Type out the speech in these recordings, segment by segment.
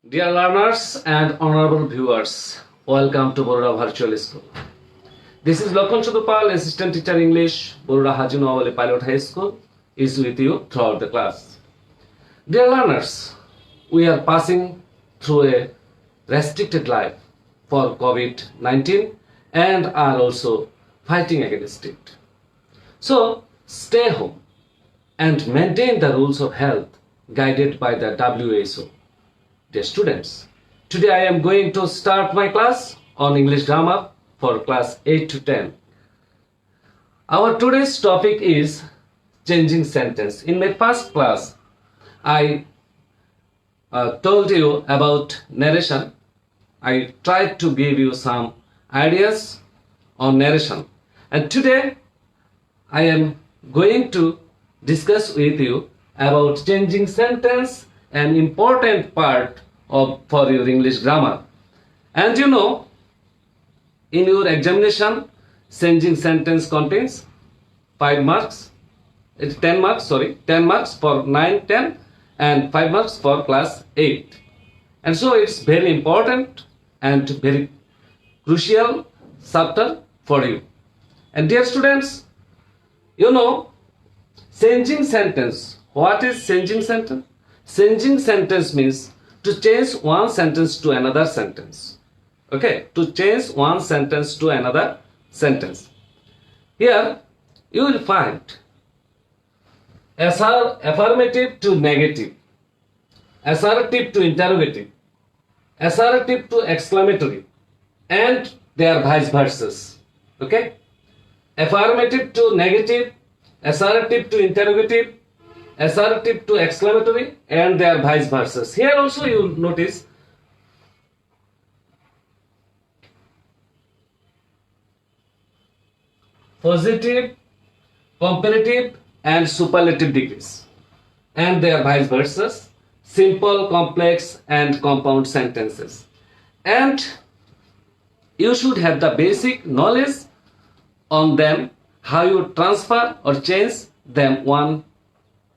Dear learners and honorable viewers, welcome to Baroda Virtual School. This is Lokhan Chudupal, Assistant Teacher English, Baroda Haji Nawali Pilot High School, is with you throughout the class. Dear learners, we are passing through a restricted life for COVID-19 and are also fighting against it. So, stay home and maintain the rules of health guided by the WHO. Dear students, today I am going to start my class on English grammar for class 8 to 10. Our today's topic is changing sentence. In my first class, I told you about narration. I tried to give you some ideas on narration. And today, I am going to discuss with you about changing sentence, an important part for your English grammar. And you know, in your examination, changing sentence contains 5 marks. It's 10 marks, 10 marks for 9, 10 and 5 marks for class 8. And so it's very important and very crucial chapter for you. And dear students, you know, changing sentence. What is changing sentence? Changing sentence means to change one sentence to another sentence. Okay, to change one sentence to another sentence. Here you will find affirmative to negative, assertive to interrogative, assertive to exclamatory, and their vice versa. Okay, affirmative to negative, assertive to interrogative, assertive to exclamatory, and their vice versa. Here also you notice positive, comparative, and superlative degrees, and their vice versa. Simple, complex, and compound sentences. And you should have the basic knowledge on them, how you transfer or change them one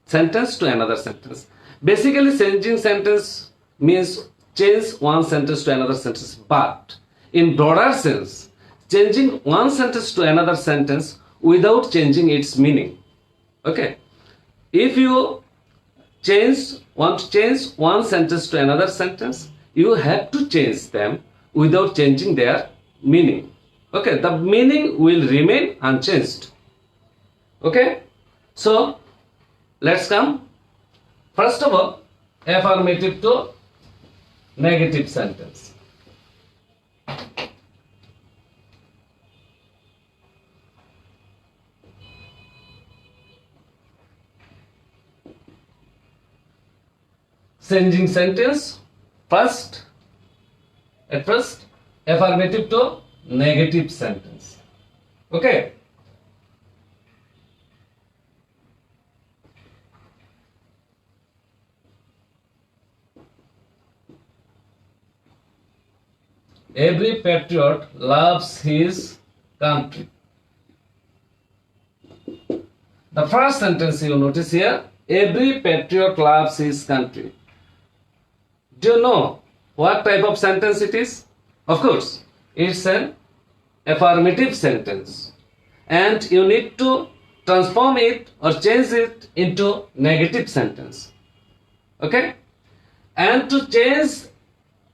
sentence to another sentence. Basically, changing sentence means change one sentence to another sentence, but in broader sense, changing one sentence to another sentence without changing its meaning. Okay, if you want to change one sentence to another sentence, you have to change them without changing their meaning. Okay, the meaning will remain unchanged. Okay, so let's come. First of all, affirmative to negative sentence. Changing sentence at first, affirmative to negative sentence. Okay. Every patriot loves his country. The first sentence you notice here, every patriot loves his country. Do you know what type of sentence it is? Of course, it's an affirmative sentence. And you need to transform it or change it into negative sentence. Okay? And to change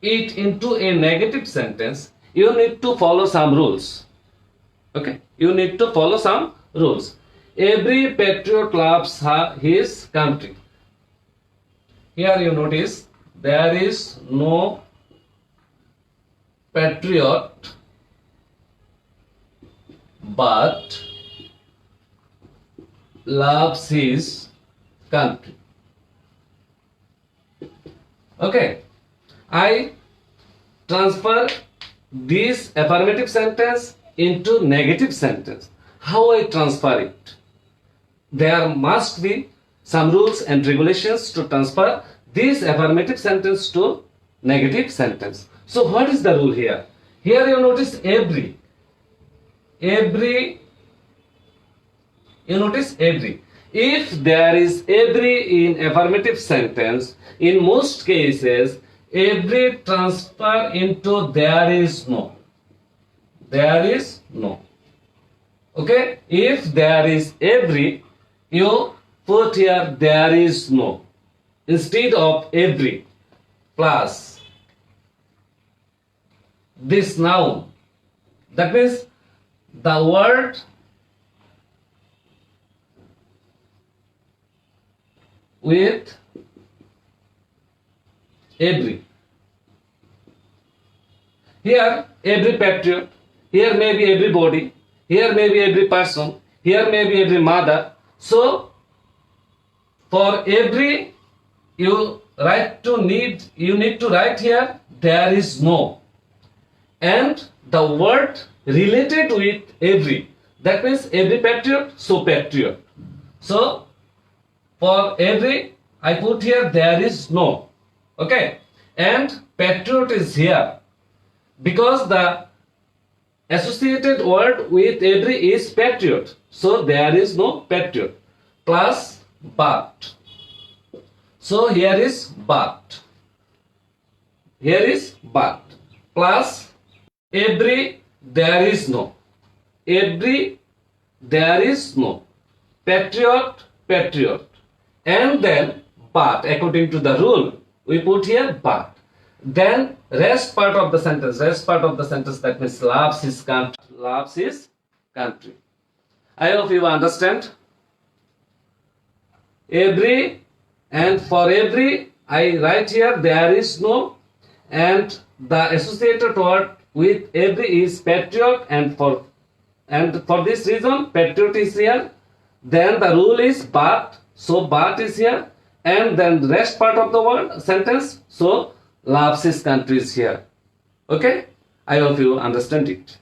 it into a negative sentence, you need to follow some rules. Okay, you need to follow some rules. Every patriot loves his country. Here you notice there is no patriot but loves his country. Okay, I transfer this affirmative sentence into negative sentence. How I transfer it? There must be some rules and regulations to transfer this affirmative sentence to negative sentence. So what is the rule here? Here you notice every. You notice every. If there is every in affirmative sentence, in most cases every transfer into there is no. There is no. Okay, if there is every, you put here there is no instead of every plus this noun. That means the word with every. Here every patriot, here maybe everybody, here maybe every person, here maybe every mother. So for every you need to write here there is no, and the word related with every, that means every patriot, so patriot. So for every I put here there is no. Okay, and patriot is here because the associated word with every is patriot, so there is no patriot plus but. So here is but, here is but plus every there is no, every there is no, patriot patriot, and then but according to the rule we put here but. Then rest part of the sentence, that means loves his country, loves his country. I hope you understand. Every, and for every I write here there is no, and the associated word with every is patriot, and for this reason patriot is here. Then the rule is but, so but is here, and then rest part of the word sentence, so loves his country is here. Okay, I hope you understand it.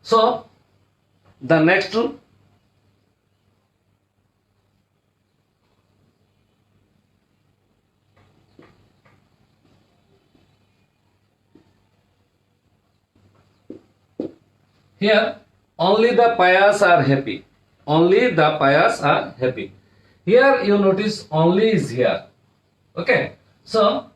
So the next rule, here only the pious are happy, only the pious are happy. Here you notice only is here. Okay, so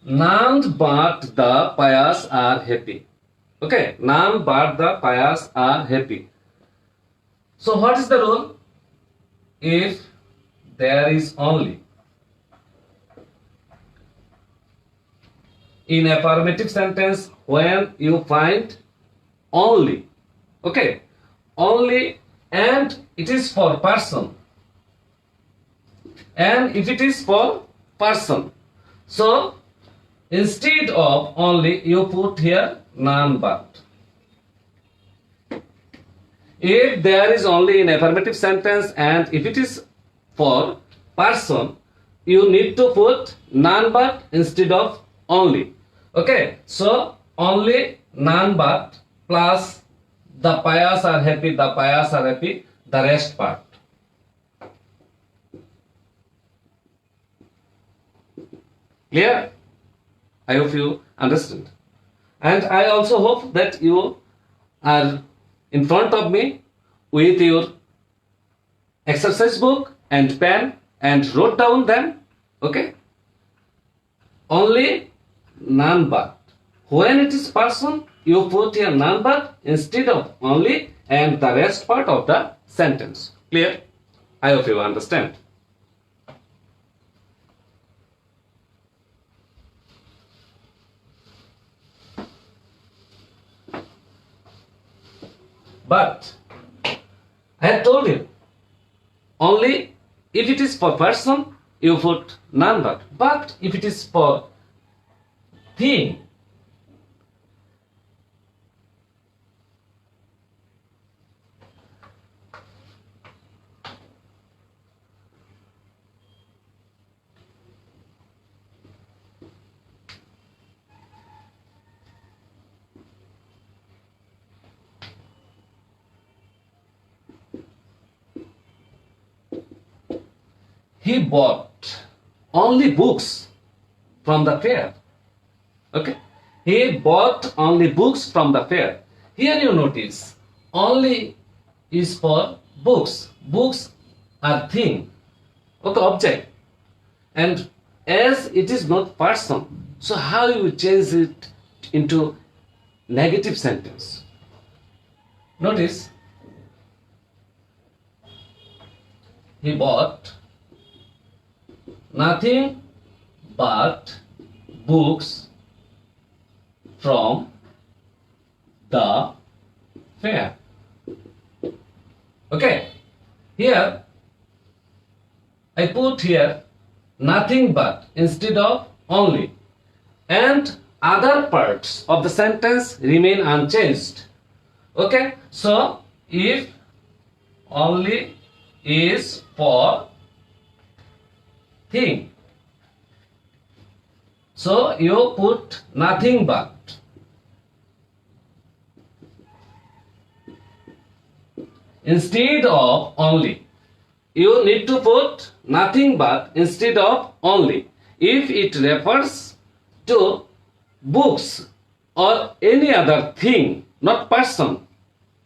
none but the pious are happy. Okay, none but the pious are happy. So what is the rule? If there is only, in affirmative sentence when you find only, okay, only, and it is for person, and if it is for person, so instead of only you put here none but. If there is only in affirmative sentence and if it is for person, you need to put none but instead of only. Okay, so only, none but plus the pious are happy, the rest part. Clear? I hope you understand. And I also hope that you are in front of me with your exercise book and pen and wrote down them. Okay? Only, none but. When it is person, you put here none but instead of only and the rest part of the sentence. Clear? I hope you understand. But I have told you, only if it is for person, you put none but. But if it is for thing, he bought only books from the fair. Okay, he bought only books from the fair. Here you notice only is for books. Books are thing, okay, object, and as it is not person, so how you change it into negative sentence? Notice he bought nothing but books from the fair. Okay, here I put here nothing but instead of only, and other parts of the sentence remain unchanged. Okay, so if only is for thing, so you put nothing but. Instead of only, you need to put nothing but instead of only if it refers to books or any other thing, not person,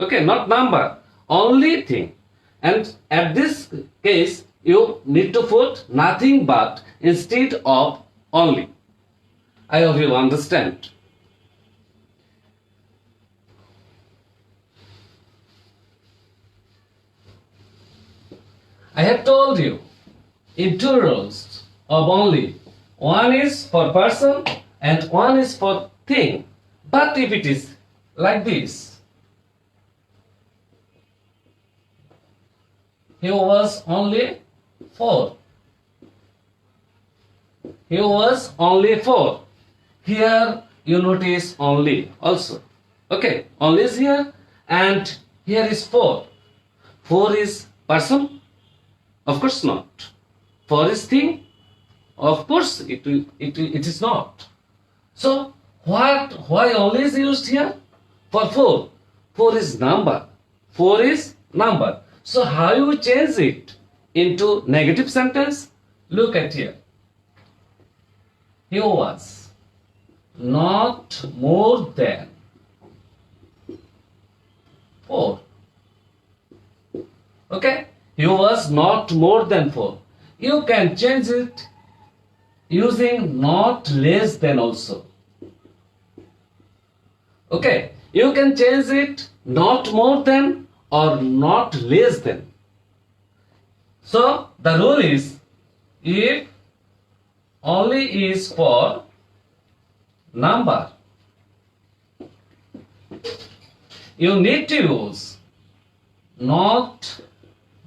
okay, not number, only thing. And at this case you need to put nothing but instead of only. I hope you understand. I have told you in two rules of only. One is for person and one is for thing. But if it is like this, he was only 4. He was only 4. Here you notice only also. Okay, only is here and here is 4. 4 is person? Of course not. 4 is thing? Of course it is not. So why only is used here? For 4. 4 is number. 4 is number. So how you change it into negative sentence? Look at here. He was not more than 4. Okay? He was not more than 4. You can change it using not less than also. Okay? You can change it not more than or not less than. So the rule is, if only is for number, you need to use not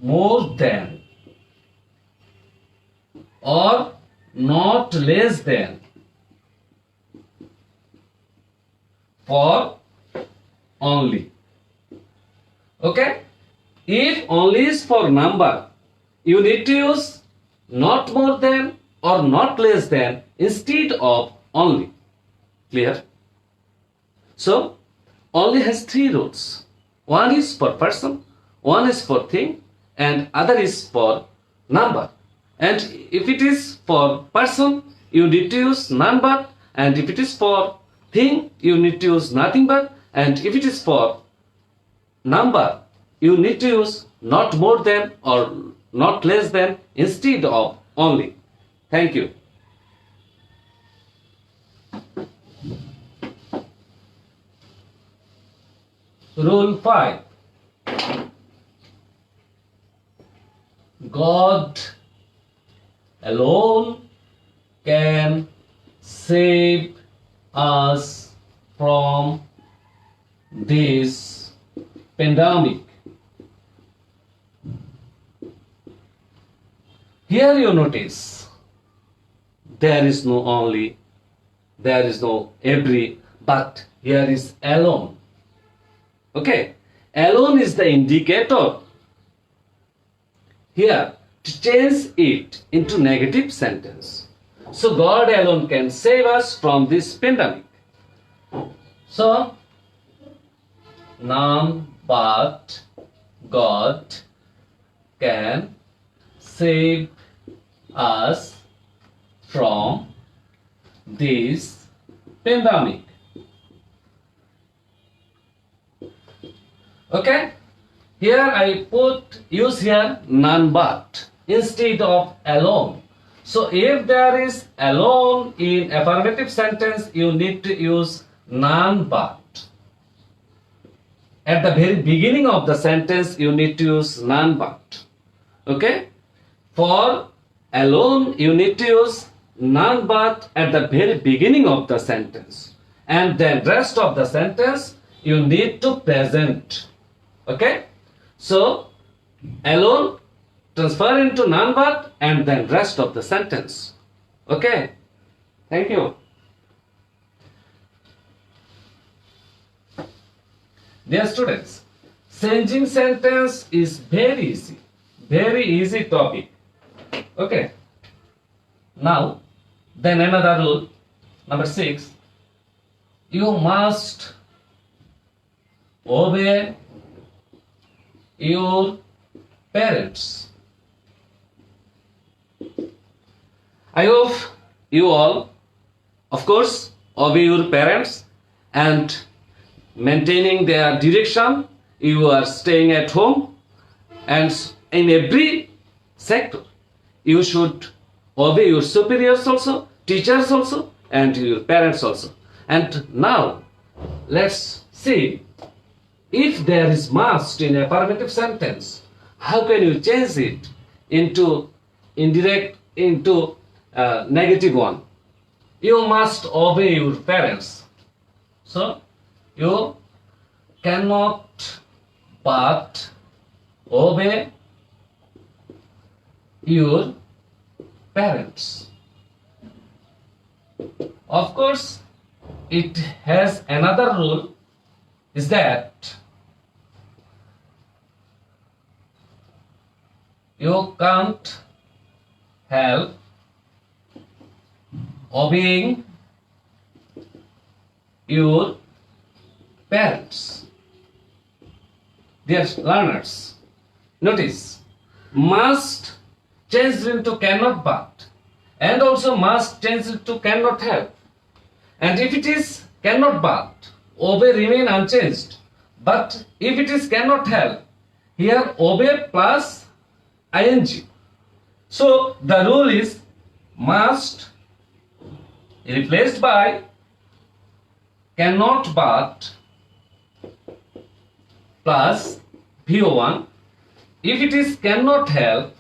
more than or not less than for only. Okay? If only is for number, you need to use not more than or not less than instead of only. Clear? So, only has 3 rules. One is for person, one is for thing, and other is for number. And if it is for person, you need to use none but, and if it is for thing, you need to use nothing but, and if it is for number, you need to use not more than or not less than instead of only. Thank you. Rule 5. God alone can save us from this pandemic. Here you notice there is no only, there is no every, but here is alone. Okay, alone is the indicator. Here, to change it into negative sentence. So God alone can save us from this pandemic. So, none but God can save us from this pandemic. Okay, here I use here none but instead of alone. So if there is alone in affirmative sentence, you need to use none but. At the very beginning of the sentence, you need to use none but. Okay? For alone, you need to use none but at the very beginning of the sentence. And then rest of the sentence, you need to present. Okay? So, alone, transfer into none but, and then rest of the sentence. Okay? Thank you. Dear students, changing sentence is very easy topic. Okay. Now, then another rule, number 6, you must obey your parents. I hope you all, of course, obey your parents and maintaining their direction. You are staying at home, and in every sector you should obey your superiors also, teachers also, and your parents also. And now let's see, if there is must in affirmative sentence, how can you change it into negative one? You must obey your parents. So you cannot but obey your parents. Of course, it has another rule, is that you can't help obeying your parents. Dear learners, notice must changed into cannot but, and also must changed into cannot help. And if it is cannot but, obey remain unchanged. But if it is cannot help, here obey plus ing. So the rule is must replaced by cannot but plus VO1. If it is cannot help,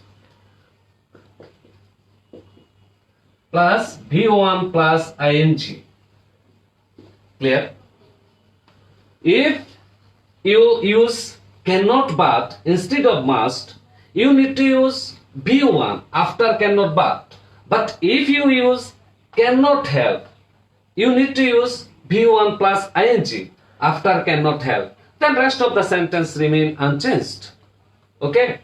plus VO1 plus ing. Clear? If you use cannot but instead of must, you need to use VO1 after cannot but. But if you use cannot help, you need to use VO1 plus ing after cannot help. Then rest of the sentence remain unchanged. Okay?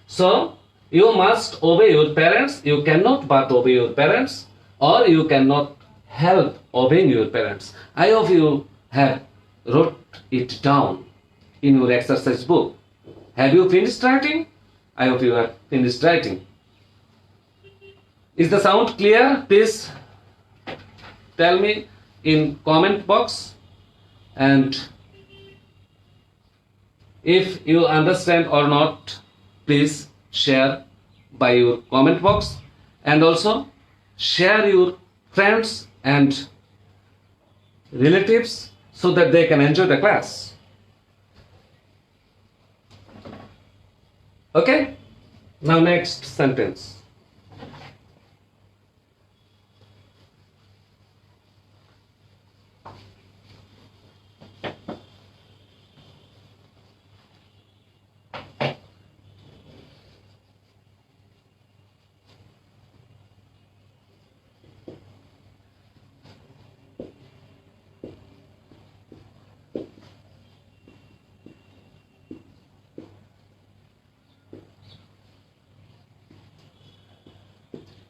So, you must obey your parents, you cannot but obey your parents, or you cannot help obeying your parents. I hope you have wrote it down in your exercise book. Have you finished writing? I hope you have finished writing. Is the sound clear? Please tell me in comment box, and if you understand or not, please share by your comment box, and also share your friends and relatives so that they can enjoy the class. Okay? Now next sentence.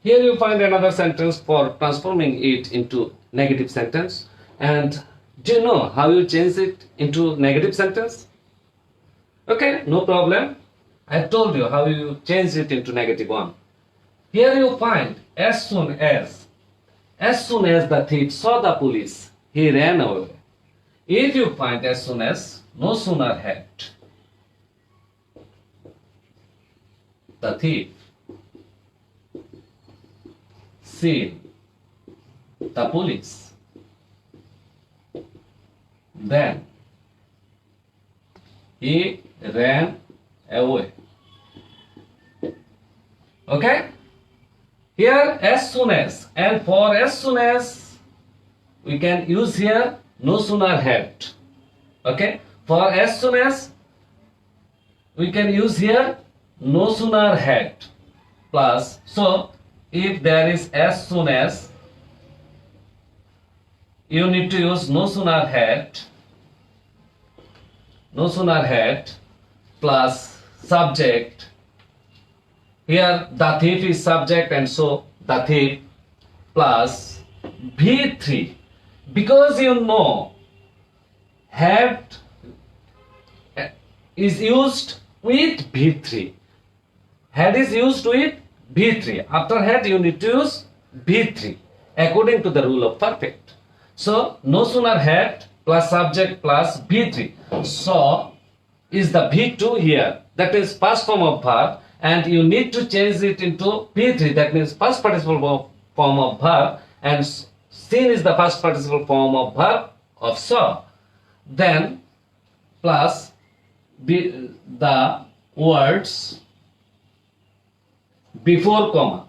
Here you find another sentence for transforming it into negative sentence. And do you know how you change it into negative sentence? Okay, no problem. I told you how you change it into negative one. Here you find as soon as the thief saw the police, he ran away. If you find as soon as, no sooner had the thief seen the police, then he ran away. Okay? Here as soon as, and for as soon as we can use here no sooner had. Okay? For as soon as we can use here no sooner had plus, so if there is as soon as, you need to use no sooner had plus subject. Here the thief is subject, and so the thief plus V3, because you know had is used with V3. Had is used with V3. After had you need to use V3 according to the rule of perfect. So no sooner had plus subject plus V3. So is the V2 here, that is past form of verb, and you need to change it into P3, that means past participle form of verb, and seen is the past participle form of verb of saw. Then plus the words before comma.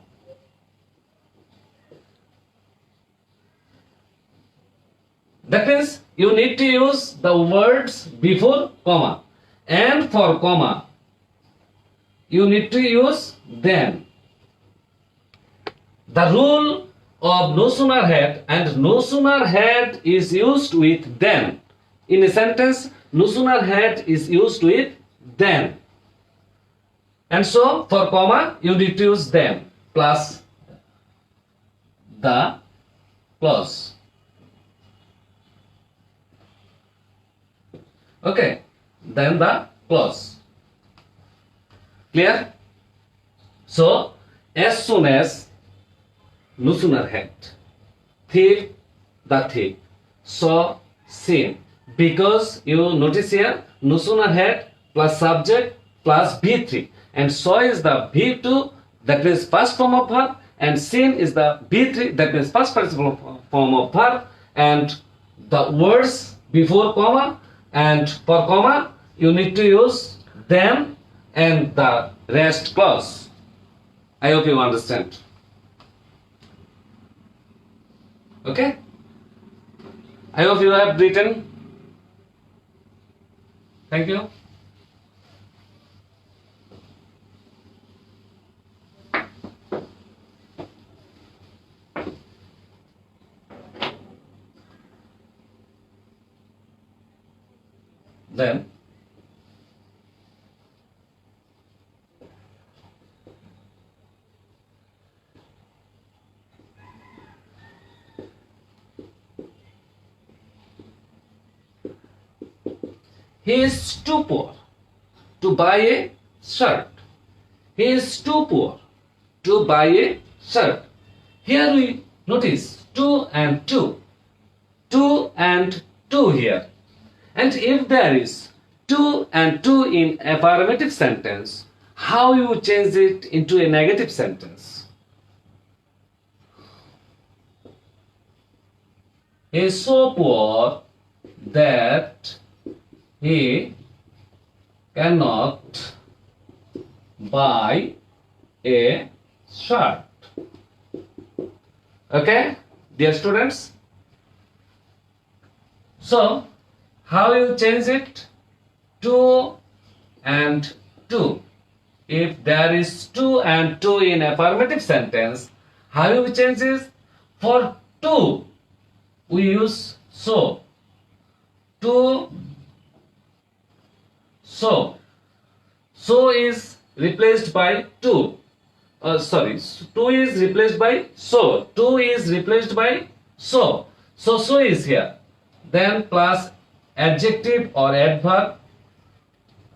That means you need to use the words before comma, and for comma you need to use then. The rule of no sooner had, and no sooner had is used with then. In a sentence, no sooner had is used with then. And so for comma you need to use then plus the clause. Okay, then the clause. Clear? So as soon as, no sooner had, thief, the thief, saw, seen. Because you notice here, no sooner had plus subject plus V3, and saw is the V2, that means past form of verb, and seen is the V3, that means past participle form of verb, and the words before comma, and for comma you need to use then and the rest clause. I hope you understand. Okay? I hope you have written. Thank you. Then he is too poor to buy a shirt. He is too poor to buy a shirt. Here we notice 2 and 2. 2 and 2 here. And if there is 2 and 2 in affirmative sentence, how you change it into a negative sentence? He is so poor that he cannot buy a shirt. Okay, dear students? So, how you change it? 2 and 2. If there is 2 and 2 in affirmative sentence, how you change this? For 2, we use so. 2, so. So is replaced by 2. 2 is replaced by so. 2 is replaced by so. So is here. Then plus adjective or adverb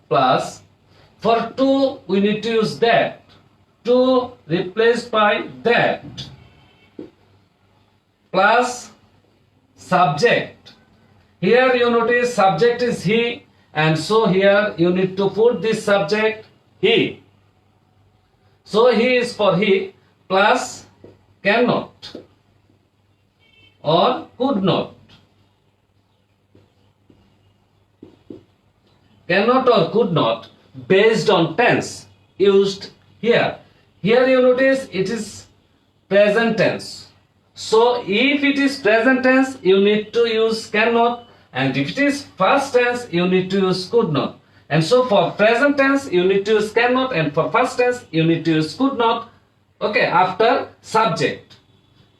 plus, for 2 we need to use that. to replaced by that plus subject. Here you notice subject is he, and so here you need to put this subject he. So he is for he plus cannot or could not. Cannot or could not based on tense used here. Here you notice it is present tense. So if it is present tense, you need to use cannot, and if it is past tense, you need to use could not. And so for present tense, you need to use cannot, and for past tense, you need to use could not. Okay, after subject.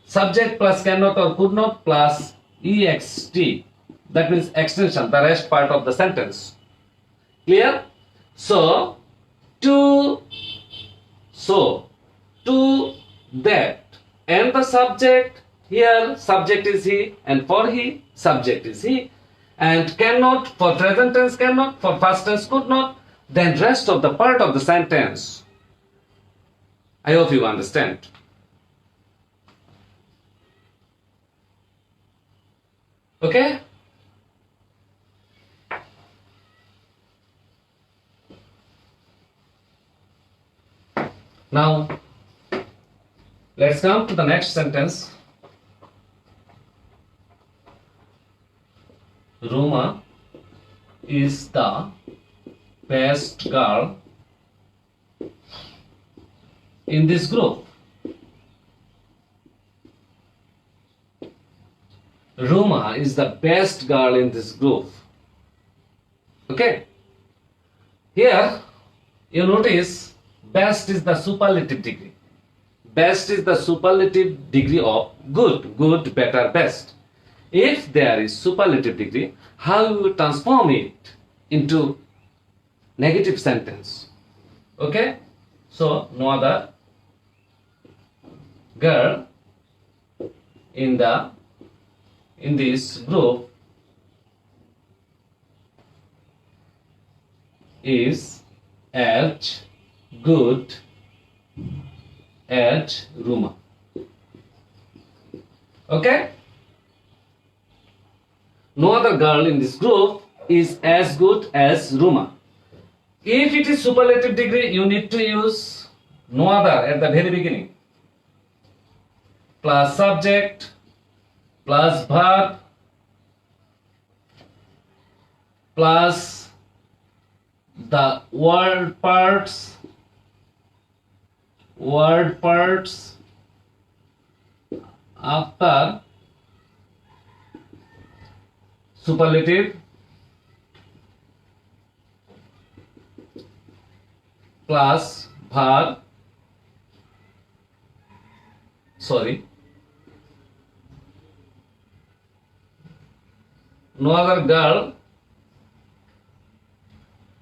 Subject plus cannot or could not plus ext. That means extension, the rest part of the sentence. Clear? So, to that, and the subject, here subject is he, and for he, subject is he, and cannot, for present tense cannot, for past tense could not, then rest of the part of the sentence. I hope you understand. Okay? Now, let's come to the next sentence. Roma is the best girl in this group. Roma is the best girl in this group. Okay? Here, you notice best is the superlative degree. Best is the superlative degree of good, good, better, best. If there is superlative degree, how you transform it into negative sentence? Okay? So, no other girl in this group is as good as Roma. Okay? No other girl in this group is as good as Roma. If it is superlative degree, you need to use no other at the very beginning. Plus subject, plus verb, plus the word parts after superlative, plus verb, no other girl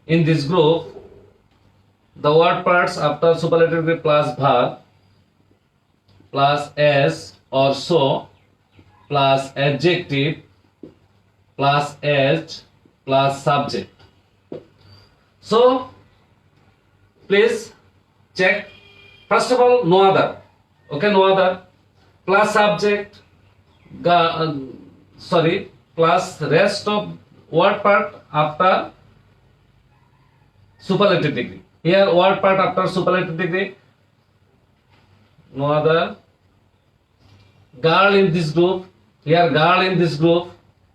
in this group, the word parts after superlative plus verb, plus as or so, plus adjective, plus as, plus subject. So, please check. First of all, no other. Okay, no other. Plus subject, plus rest of word part after superlative degree. Here, word part after superlative degree. No other. Girl in this group. Here, girl in this group.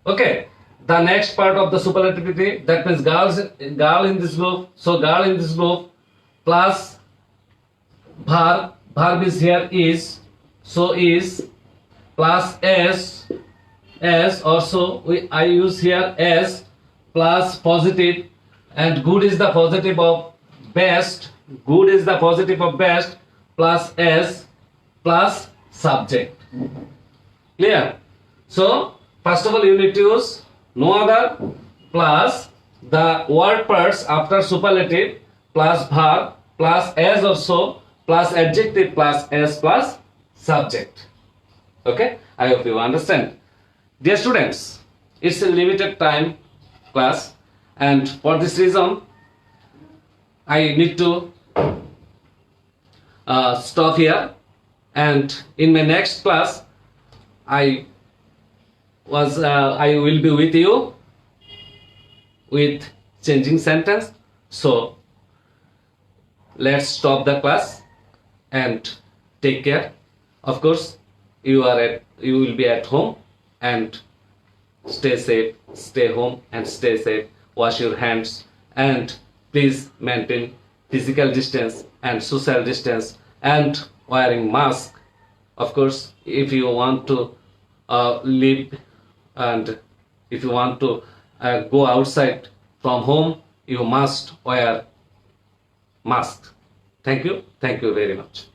Okay. The next part of the superlative degree, that means girl in this group. So, girl in this group plus verb. Verb is here is. So, is plus as or so. I use here as plus positive, and good is the positive of best. Good is the positive of best plus as plus subject. Clear? So, first of all, you need to use no other plus the word parts after superlative plus verb plus as or so plus adjective plus as plus subject. Okay? I hope you understand. Dear students, it's a limited time class, and for this reason I need to stop here, and in my next class I will be with you with changing sentence. So let's stop the class and take care. Of course, you will be at home, and stay safe, stay home and stay safe. Wash your hands, and please maintain physical distance and social distance, and wearing mask. Of course, if you want to live, and if you want to go outside from home, you must wear mask. Thank you very much.